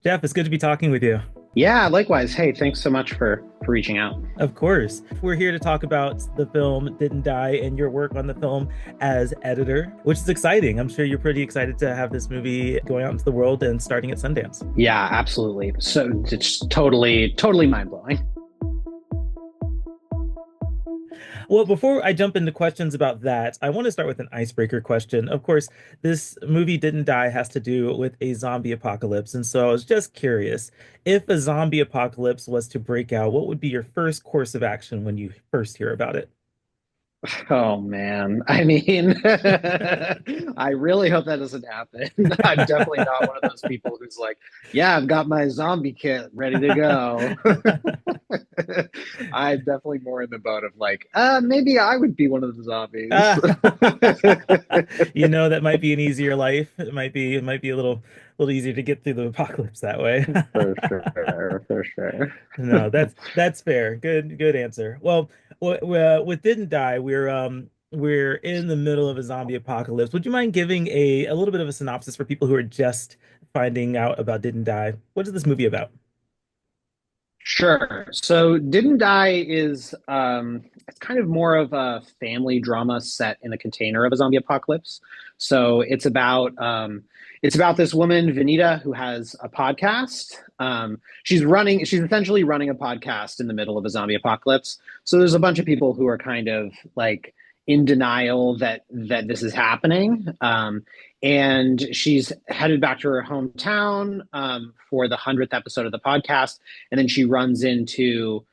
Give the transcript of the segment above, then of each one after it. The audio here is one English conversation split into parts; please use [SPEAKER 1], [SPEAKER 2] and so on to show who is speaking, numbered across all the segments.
[SPEAKER 1] Jeff, it's good to be talking with you.
[SPEAKER 2] Yeah, likewise. Hey, thanks so much for reaching out.
[SPEAKER 1] Of course. We're here to talk about the film Didn't Die and your work on the film as editor, which is exciting. I'm sure you're pretty excited to have this movie going out into the world and starting at Sundance.
[SPEAKER 2] Yeah, absolutely. So it's totally mind blowing.
[SPEAKER 1] Well, before I jump into questions about that, I want to start with an icebreaker question. Of course, this movie Didn't Die has to do with a zombie apocalypse. And so I was just curious, if a zombie apocalypse was to break out, what would be your first course of action when you first hear about it?
[SPEAKER 2] Oh man. I mean, I really hope that doesn't happen. I'm definitely not one of those people who's like, yeah, I've got my zombie kit ready to go. I'm definitely more in the boat of like, maybe I would be one of the zombies.
[SPEAKER 1] You know, that might be an easier life. It might be a little easier to get through the apocalypse that way.
[SPEAKER 2] For sure, for sure.
[SPEAKER 1] No, that's fair. Good answer. Well, with Didn't Die, we're in the middle of a zombie apocalypse. Would you mind giving a little bit of a synopsis for people who are just finding out about Didn't Die? What is this movie about?
[SPEAKER 2] Sure. So Didn't Die is it's kind of more of a family drama set in the container of a zombie apocalypse. So it's about this woman, Vanita, who has a podcast. She's essentially running a podcast in the middle of a zombie apocalypse. So there's a bunch of people who are kind of like in denial that this is happening. And she's headed back to her hometown for the 100th episode of the podcast, and then she runs into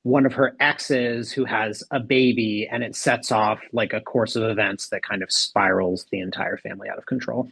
[SPEAKER 2] one of her exes who has a baby, and it sets off like a course of events that kind of spirals the entire family out of control.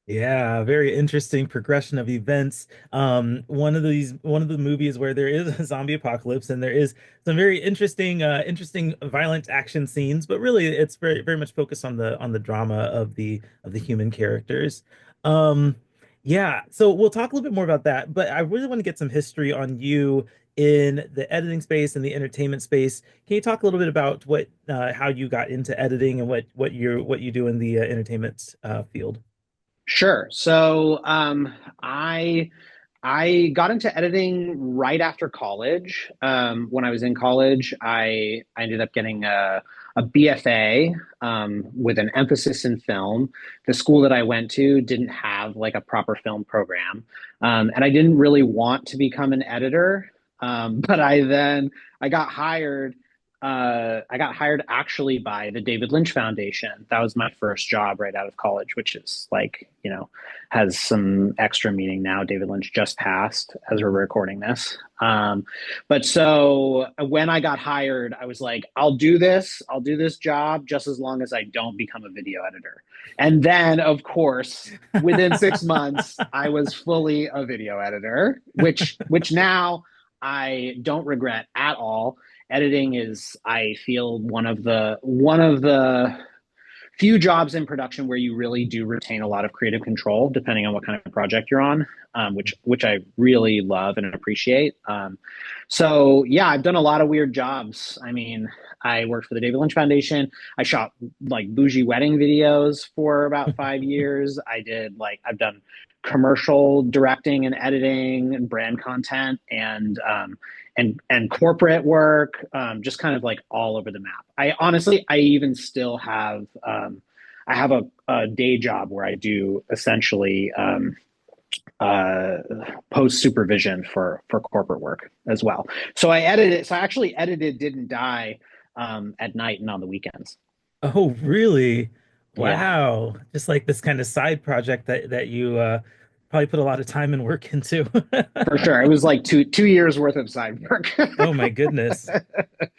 [SPEAKER 1] Yeah, very interesting progression of events. One of the movies where there is a zombie apocalypse and there is some very interesting violent action scenes, but really it's very much focused on the drama of the human characters. Um, yeah, so we'll talk a little bit more about that, but I really want to get some history on you in the editing space and the entertainment space. Can you talk a little bit about what how you got into editing and what you do in the entertainment field?
[SPEAKER 2] Sure. So I got into editing right after college. When I was in college, I ended up getting a BFA with an emphasis in film. The school that I went to didn't have like a proper film program, and I didn't really want to become an editor. But I got hired. I got hired actually by the David Lynch Foundation. That was my first job right out of college, which is like, has some extra meaning now. David Lynch just passed as we're recording this. But so when I got hired, I was like, I'll do this job just as long as I don't become a video editor. And then, of course, within 6 months, I was fully a video editor, which now I don't regret at all. Editing is, I feel, one of the few jobs in production where you really do retain a lot of creative control, depending on what kind of project you're on, which I really love and appreciate. So yeah, I've done a lot of weird jobs. I mean, I worked for the David Lynch Foundation. I shot like bougie wedding videos for about 5 years. I've done commercial directing and editing and brand content and corporate work, just kind of like all over the map. I honestly, I even still have, I have a day job where I do essentially uh, post supervision for corporate work as well. So I edited. So I actually edited Didn't Die at night and on the weekends.
[SPEAKER 1] Oh, really?
[SPEAKER 2] Yeah,
[SPEAKER 1] Wow. Just like this kind of side project that you probably put a lot of time and work into.
[SPEAKER 2] for sure. It was like two years worth of side work.
[SPEAKER 1] Oh my goodness.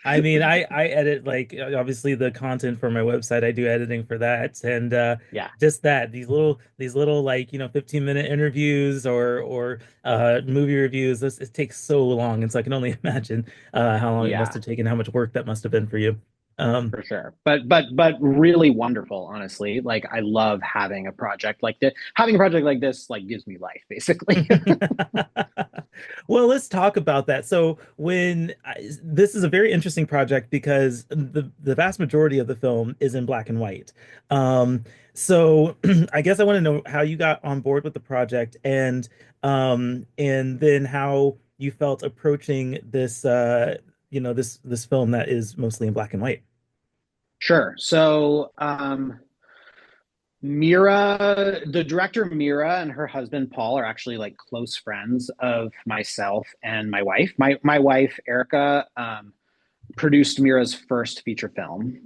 [SPEAKER 1] I mean, I edit like obviously the content for my website. I do editing for that, and
[SPEAKER 2] Yeah,
[SPEAKER 1] just that these little like 15-minute interviews or movie reviews. It takes so long, and so I can only imagine how long it must
[SPEAKER 2] yeah.
[SPEAKER 1] have taken, how much work that must have been for you. Um,
[SPEAKER 2] For sure. But really wonderful, honestly. Like I love having a project like this. Having a project like this like gives me life, basically.
[SPEAKER 1] Well, let's talk about that. This is a very interesting project because the vast majority of the film is in black and white. Um, so I guess I want to know how you got on board with the project and then how you felt approaching this film that is mostly in black and white.
[SPEAKER 2] Sure. So, the director Meera and her husband Paul are actually like close friends of myself and my wife. My wife Erica produced Mira's first feature film,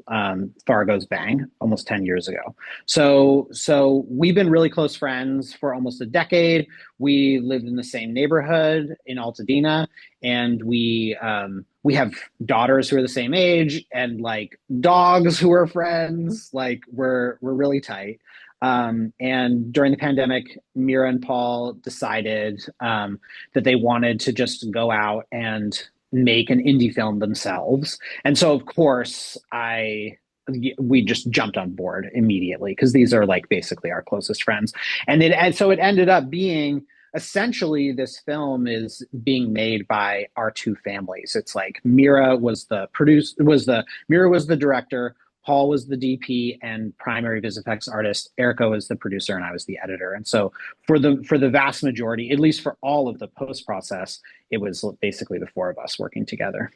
[SPEAKER 2] Fargo's Bang, almost 10 years ago. So we've been really close friends for almost a decade. We lived in the same neighborhood in Altadena, and we have daughters who are the same age, and like dogs who are friends. Like we're really tight. And during the pandemic, Mira and Paul decided that they wanted to just go out and make an indie film themselves. And so, of course, we just jumped on board immediately because these are like basically our closest friends. And so it ended up being essentially this film is being made by our two families. It's like Mira was the director, Paul was the DP and primary vis effects artist, Erica was the producer, and I was the editor. And so for the vast majority, at least for all of the post process, it was basically the four of us working together.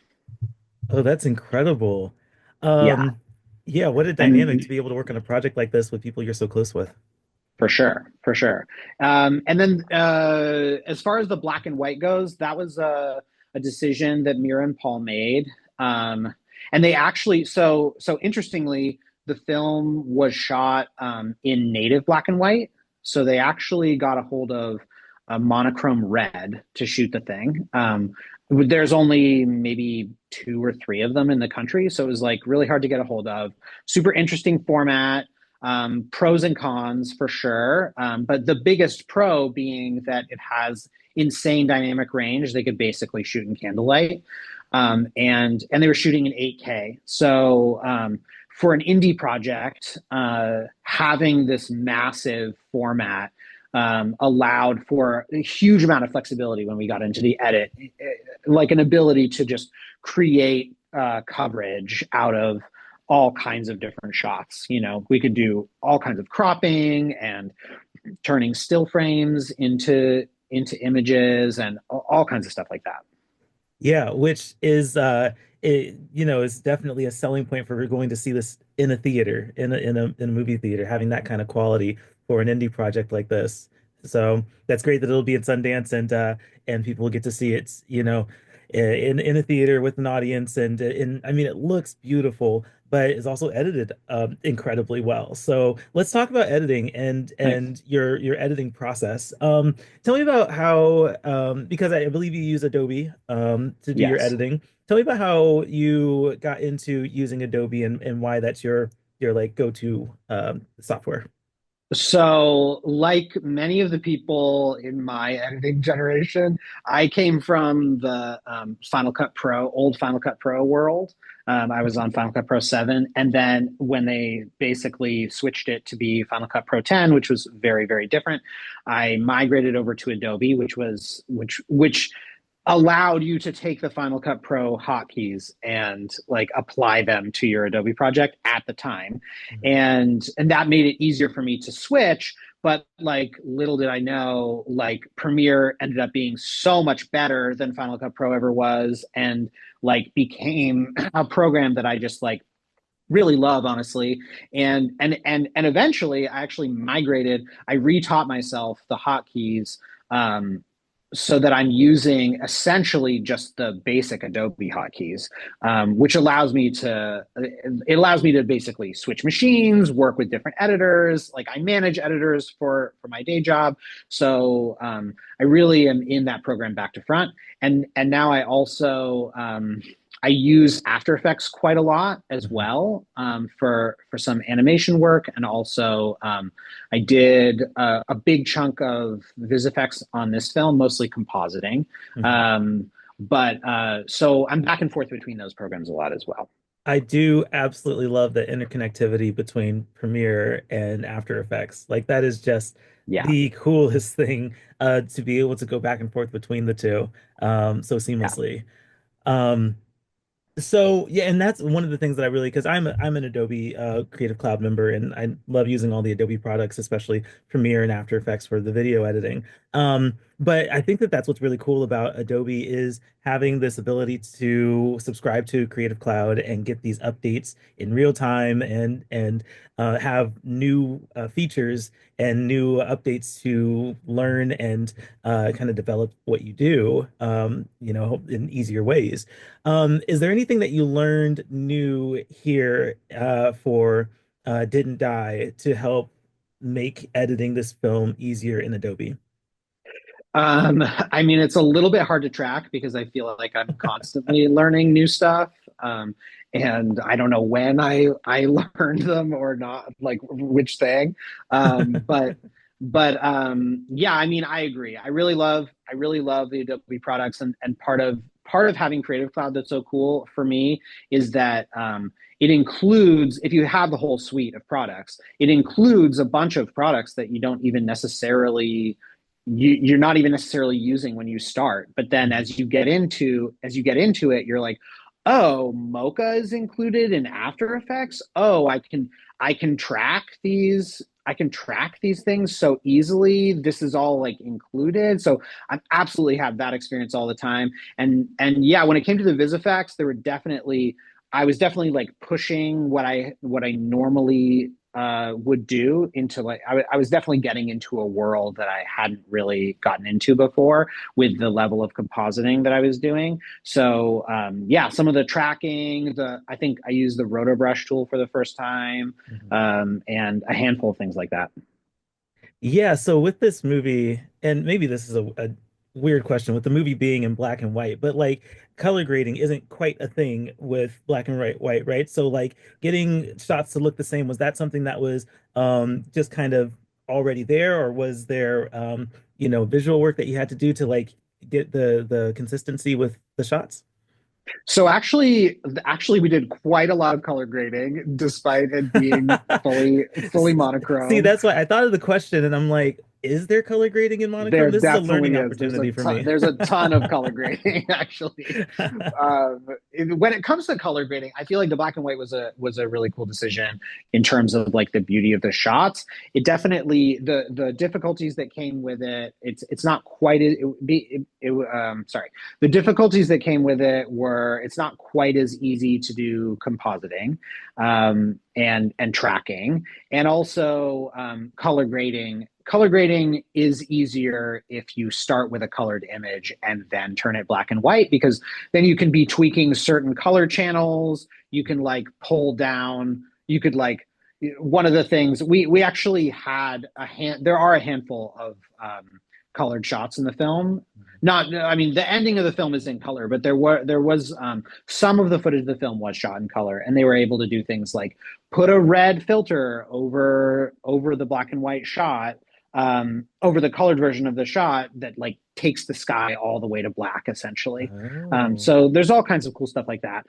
[SPEAKER 1] Oh, that's incredible.
[SPEAKER 2] Yeah.
[SPEAKER 1] Um, yeah, what a dynamic to
[SPEAKER 2] And
[SPEAKER 1] be able to work on a project like this with people you're so close with.
[SPEAKER 2] for sure, for sure. And then as far as the black and white goes, that was a decision that Mira and Paul made. And they actually, so interestingly, the film was shot in native black and white. So they actually got a hold of a monochrome red to shoot the thing. There's only maybe two or three of them in the country, so it was like really hard to get a hold of. Super interesting format, pros and cons for sure. But the biggest pro being that it has insane dynamic range. They could basically shoot in candlelight, and they were shooting in 8K. So for an indie project, having this massive format allowed for a huge amount of flexibility when we got into the edit, like an ability to just create coverage out of all kinds of different shots. You know, we could do all kinds of cropping and turning still frames into images and all kinds of stuff like that.
[SPEAKER 1] Yeah, which is is definitely a selling point for going to see this in a theater, in a movie theater, having that kind of quality for an indie project like this. So that's great that it'll be in Sundance and people will get to see it, in a theater with an audience and I mean it looks beautiful, but it's also edited incredibly well. So let's talk about editing and
[SPEAKER 2] Thanks.
[SPEAKER 1] and your editing process. Tell me about how, because I believe you use Adobe to do your
[SPEAKER 2] Yes.
[SPEAKER 1] editing. Tell me about how you got into using Adobe and why that's your like go-to software.
[SPEAKER 2] So, like many of the people in my editing generation, I came from the Final Cut Pro, old Final Cut Pro world. I was on Final Cut Pro 7. And then when they basically switched it to be Final Cut Pro 10, which was very, very different, I migrated over to Adobe, which allowed you to take the Final Cut Pro hotkeys and like apply them to your Adobe project at the time. And that made it easier for me to switch. But like little did I know, like Premiere ended up being so much better than Final Cut Pro ever was, and like became a program that I just like really love, honestly. And eventually I actually migrated, I retaught myself the hotkeys, so that I'm using essentially just the basic Adobe hotkeys, which allows me to basically switch machines, work with different editors. Like I manage editors for my day job, so I really am in that program back to front. And now I also I use After Effects quite a lot as
[SPEAKER 1] Mhm.
[SPEAKER 2] well, for some animation work, and also I did a big chunk of VisFX on this film, mostly compositing.
[SPEAKER 1] Mhm.
[SPEAKER 2] But so I'm back and forth between those programs a lot as well.
[SPEAKER 1] I do absolutely love the interconnectivity between Premiere and After Effects. Like that is just
[SPEAKER 2] Yeah.
[SPEAKER 1] the coolest thing to be able to go back and forth between the two so
[SPEAKER 2] Yeah.
[SPEAKER 1] seamlessly. Um, so yeah, and that's one of the things that I really because I'm an Adobe Creative Cloud member, and I love using all the Adobe products, especially Premiere and After Effects for the video editing. But I think that that's what's really cool about Adobe is having this ability to subscribe to Creative Cloud and get these updates in real time and have new features and new updates to learn and kind of develop what you do, in easier ways. Is there anything that you learned new here for Didn't Die to help make editing this film easier in Adobe?
[SPEAKER 2] I mean, it's a little bit hard to track because I feel like I'm constantly learning new stuff. And I don't know when I learned them or not, like which thing. Um, but yeah, I mean, I agree. I really love the Adobe products, and part of having Creative Cloud that's so cool for me is that it includes, if you have the whole suite of products, it includes a bunch of products that you don't even necessarily you're not even necessarily using when you start, but then
[SPEAKER 1] Mhm.
[SPEAKER 2] as you get into it, you're like, oh, Mocha is included in After Effects. Oh, I can track these things so easily. This is all like included. So I absolutely have that experience all the time. And yeah, when it came to the VisFX, I was definitely like pushing what I normally would do into like I was definitely getting into a world that I hadn't really gotten into before with the level of compositing that I was doing. So yeah, some of the tracking, the I think I used the roto brush tool for the first time,
[SPEAKER 1] Mhm.
[SPEAKER 2] and a handful of things like that.
[SPEAKER 1] Yeah, so with this movie, and maybe this is a weird question with the movie being in black and white, but like color grading isn't quite a thing with black and white, right? So like getting shots to look the same, was that something that was just kind of already there, or was there visual work that you had to do to like get the consistency with the shots?
[SPEAKER 2] So actually, we did quite a lot of color grading, despite it being fully
[SPEAKER 1] See,
[SPEAKER 2] monochrome.
[SPEAKER 1] that's why I thought of the question, and I'm like, is there color grading in
[SPEAKER 2] There
[SPEAKER 1] monochrome? This is a
[SPEAKER 2] definitely
[SPEAKER 1] learning
[SPEAKER 2] is. There's a
[SPEAKER 1] opportunity for
[SPEAKER 2] ton,
[SPEAKER 1] me.
[SPEAKER 2] there's a ton of color grading actually. When it comes to color grading, I feel like the black and white was a really cool decision in terms of like the beauty of the shots. It definitely the difficulties that came with it. It's not quite it would be sorry. The difficulties that came with it were it's not quite as easy to do compositing, and tracking, and also color grading. Color grading is easier if you start with a colored image and then turn it black and white, because then you can be tweaking certain color channels. You can like pull down, you could like one of the things we actually had there are a handful of colored shots in the film. Not, I mean, the ending of the film is in color, but there was some of the footage of the film was shot in color, and they were able to do things like put a red filter over the black and white shot, over the colored version of the shot that like takes the sky all the way to black essentially.
[SPEAKER 1] Oh.
[SPEAKER 2] So there's all kinds of cool stuff like that.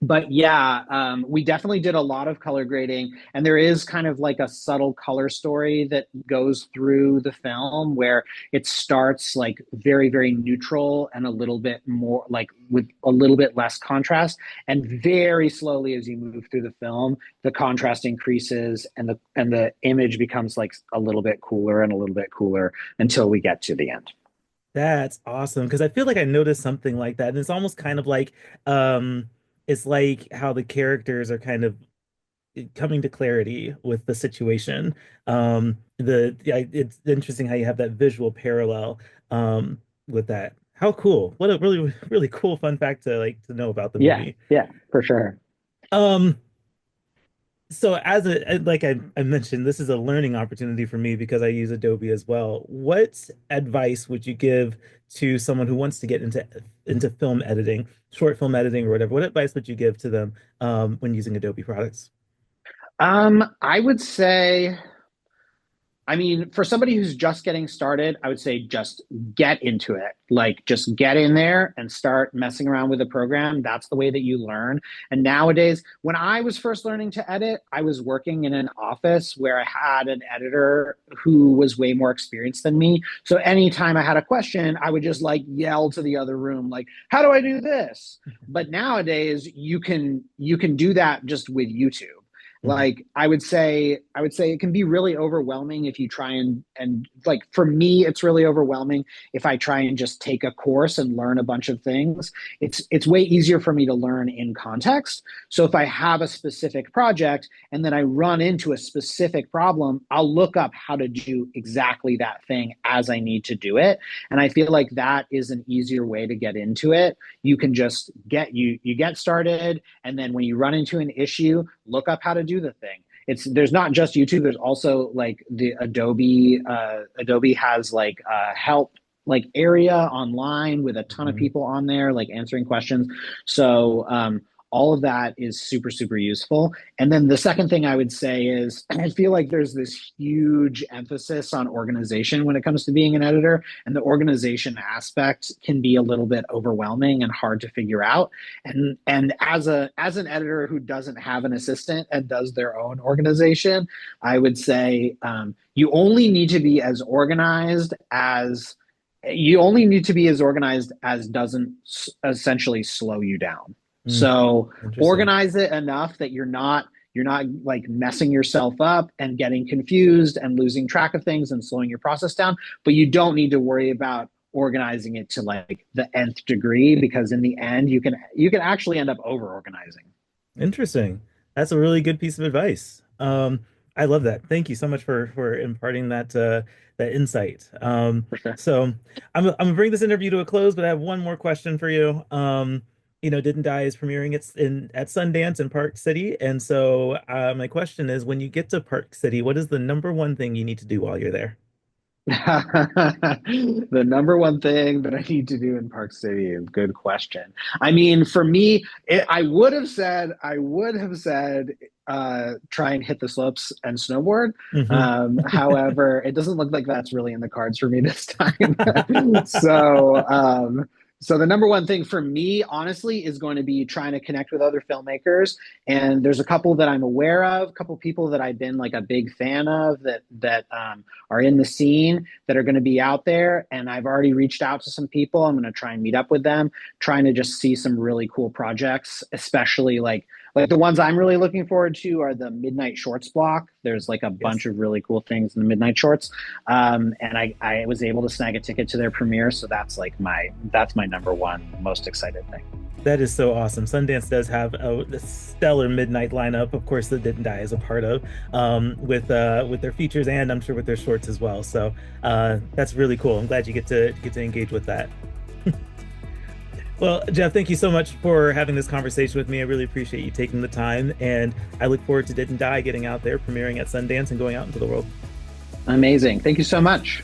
[SPEAKER 2] But yeah, we definitely did a lot of color grading, and there is kind of like a subtle color story that goes through the film where it starts like very, very neutral and a little bit more like with a little bit less contrast, and very slowly as you move through the film, the contrast increases and the image becomes like a little bit cooler and a little bit cooler until we get to the end.
[SPEAKER 1] That's awesome because I feel like I noticed something like that, and it's almost kind of like it's like how the characters are kind of coming to clarity with the situation. It's interesting how you have that visual parallel with that. How cool! What a really really cool fun fact to like to know about the
[SPEAKER 2] Yeah,
[SPEAKER 1] movie.
[SPEAKER 2] yeah, for sure.
[SPEAKER 1] Um, So as a like I mentioned, this is a learning opportunity for me because I use Adobe as well. What advice would you give to someone who wants to get into film editing, short film editing or whatever? What advice would you give to them when using Adobe products?
[SPEAKER 2] I would say I mean, for somebody who's just getting started, I would say just get into it. Like, just get in there and start messing around with the program. That's the way that you learn. And nowadays, when I was first learning to edit, I was working in an office where I had an editor who was way more experienced than me. So anytime I had a question, I would just like yell to the other room, like, "How do I do this?" But nowadays, you can do that just with YouTube.
[SPEAKER 1] Mhm.
[SPEAKER 2] Like, I would say it can be really overwhelming if you try and like, for me it's really overwhelming if I try and just take a course and learn a bunch of things. It's way easier for me to learn in context. So if I have a specific project and then I run into a specific problem, I'll look up how to do exactly that thing as I need to do it. And I feel like that is an easier way to get into it. You can just get started, and then when you run into an issue, look up how to do the thing. It's There's not just YouTube. There's also like the Adobe. Adobe has like a help like area online with a ton of
[SPEAKER 1] Mhm.
[SPEAKER 2] people on there like answering questions. So all of that is super super useful. And then the second thing I would say is I feel like there's this huge emphasis on organization when it comes to being an editor, and the organization aspect can be a little bit overwhelming and hard to figure out. And as an editor who doesn't have an assistant and does their own organization, I would say you only need to be as organized as doesn't essentially slow you down.
[SPEAKER 1] Mm.
[SPEAKER 2] So
[SPEAKER 1] Interesting.
[SPEAKER 2] organize it enough that you're not like messing yourself up and getting confused and losing track of things and slowing your process down, but you don't need to worry about organizing it to like the nth degree, because in the end you can actually end up over organizing.
[SPEAKER 1] Interesting. That's a really good piece of advice. I love that. Thank you so much for imparting that insight.
[SPEAKER 2] For sure.
[SPEAKER 1] So I'm gonna bring this interview to a close, but I have one more question for you. Didn't Die is premiering at Sundance in Park City, and so my question is, when you get to Park City, what is the number one thing you need to do while you're there?
[SPEAKER 2] The number one thing that I need to do in Park City is good question. I mean, for me, I would have said, try and hit the slopes and snowboard.
[SPEAKER 1] Hmm.
[SPEAKER 2] However, it doesn't look like that's really in the cards for me this time. So the number one thing for me, honestly, is going to be trying to connect with other filmmakers. And there's a couple that I'm aware of, a couple people that I've been like a big fan of that are in the scene that are going to be out there. And I've already reached out to some people. I'm going to try and meet up with them, trying to just see some really cool projects, especially like the ones I'm really looking forward to are the Midnight Shorts block. There's like a bunch
[SPEAKER 1] Yes.
[SPEAKER 2] of really cool things in the Midnight Shorts, and I was able to snag a ticket to their premiere, so that's my number one most excited thing.
[SPEAKER 1] That is so awesome. Sundance does have a stellar midnight lineup, of course, that Didn't Die is a part of, with their features and I'm sure with their shorts as well. So that's really cool. I'm glad you get to engage with that. Well, Geoff, thank you so much for having this conversation with me. I really appreciate you taking the time, and I look forward to Didn't Die getting out there, premiering at Sundance, and going out into the world.
[SPEAKER 2] Amazing. Thank you so much.